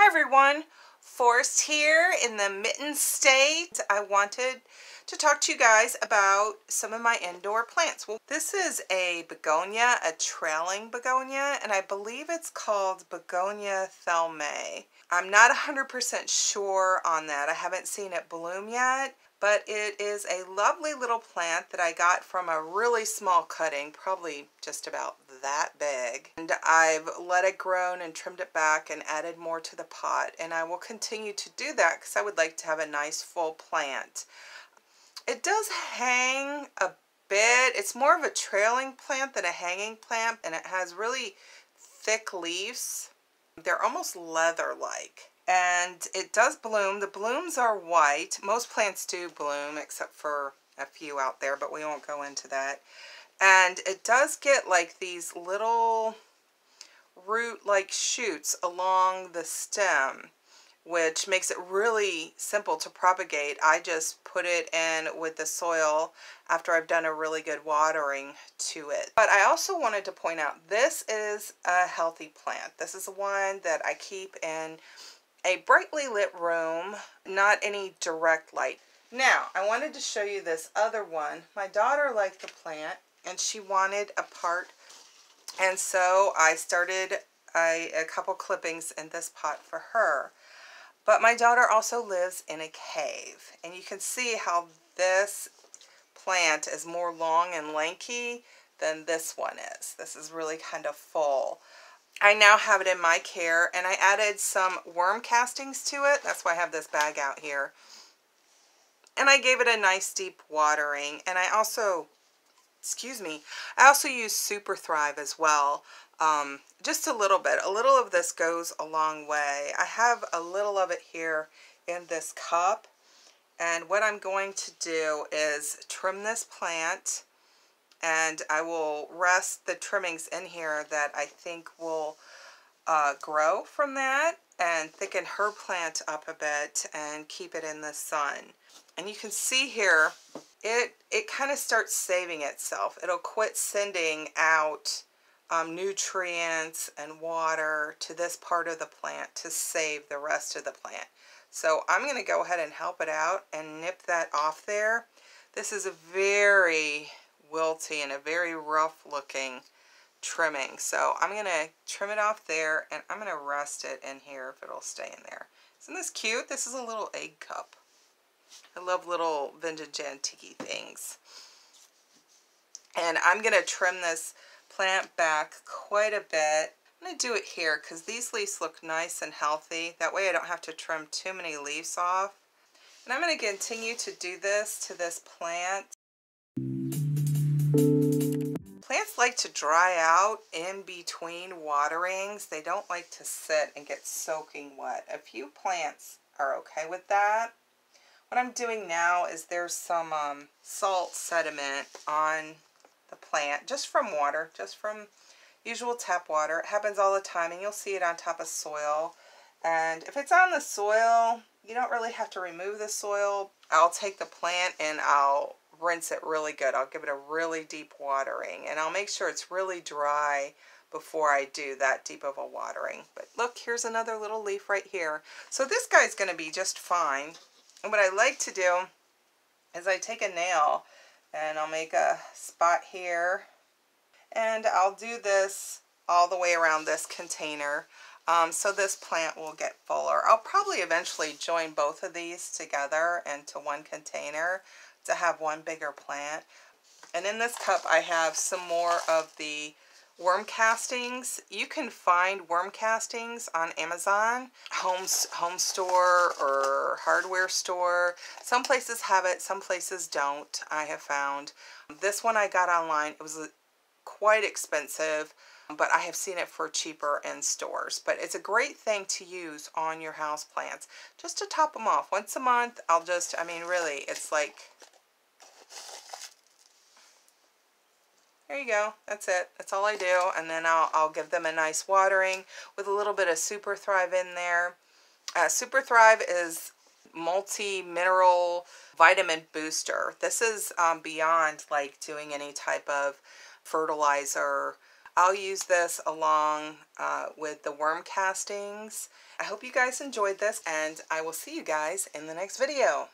everyone, Forrest here in the Mitten State. I wanted to talk to you guys about some of my indoor plants. Well, this is a begonia, a trailing begonia, and I believe it's called Begonia Thelmae. I'm not 100% sure on that. I haven't seen it bloom yet, but it is a lovely little plant that I got from a really small cutting, probably just about that big. And I've let it grow and trimmed it back and added more to the pot. And I will continue to do that because I would like to have a nice full plant. It does hang a bit. It's more of a trailing plant than a hanging plant, and it has really thick leaves. They're almost leather-like. And it does bloom. The blooms are white. Most plants do bloom except for a few out there, but we won't go into that. And it does get like these little root-like shoots along the stem, which makes it really simple to propagate. I just put it in with the soil after I've done a really good watering to it. But I also wanted to point out, this is a healthy plant. This is the one that I keep in a brightly lit room, not any direct light. Now, I wanted to show you this other one. My daughter liked the plant and she wanted a part, and so I started a couple clippings in this pot for her. But my daughter also lives in a cave, and you can see how this plant is more long and lanky than this one is. This is really kind of full. I now have it in my care, and I added some worm castings to it. That's why I have this bag out here. And I gave it a nice deep watering, and I also use Super Thrive as well. Just a little bit. A little of this goes a long way. I have a little of it here in this cup, and what I'm going to do is trim this plant, and I will rest the trimmings in here that I think will grow from that and thicken her plant up a bit and keep it in the sun. And you can see here, it kind of starts saving itself. It'll quit sending out nutrients and water to this part of the plant to save the rest of the plant. So I'm going to go ahead and help it out and nip that off there. This is a very wilty and a very rough looking trimming. So I'm going to trim it off there, and I'm going to rest it in here if it'll stay in there. Isn't this cute? This is a little egg cup. I love little vintage antique things. And I'm going to trim this plant back quite a bit. I'm going to do it here because these leaves look nice and healthy. That way I don't have to trim too many leaves off. And I'm going to continue to do this to this plant. Plants like to dry out in between waterings. They don't like to sit and get soaking wet. A few plants are okay with that. What I'm doing now is there's some salt sediment on the plant, just from water, just from usual tap water. It happens all the time, and you'll see it on top of soil. And if it's on the soil, you don't really have to remove the soil. I'll take the plant and I'll rinse it really good. I'll give it a really deep watering, and I'll make sure it's really dry before I do that deep of a watering. But look, here's another little leaf right here. So this guy's going to be just fine. And what I like to do is I take a nail and I'll make a spot here, and I'll do this all the way around this container so this plant will get fuller. I'll probably eventually join both of these together into one container to have one bigger plant. And in this cup I have some more of the worm castings. You can find worm castings on Amazon, home store or hardware store. Some places have it, some places don't, I have found. This one I got online. It was quite expensive, but I have seen it for cheaper in stores. But it's a great thing to use on your house plants, just to top them off. Once a month, really, it's like, there you go. That's it. That's all I do. And then I'll give them a nice watering with a little bit of Super Thrive in there. Super Thrive is multi-mineral vitamin booster. This is beyond like doing any type of fertilizer. I'll use this along with the worm castings. I hope you guys enjoyed this, and I will see you guys in the next video.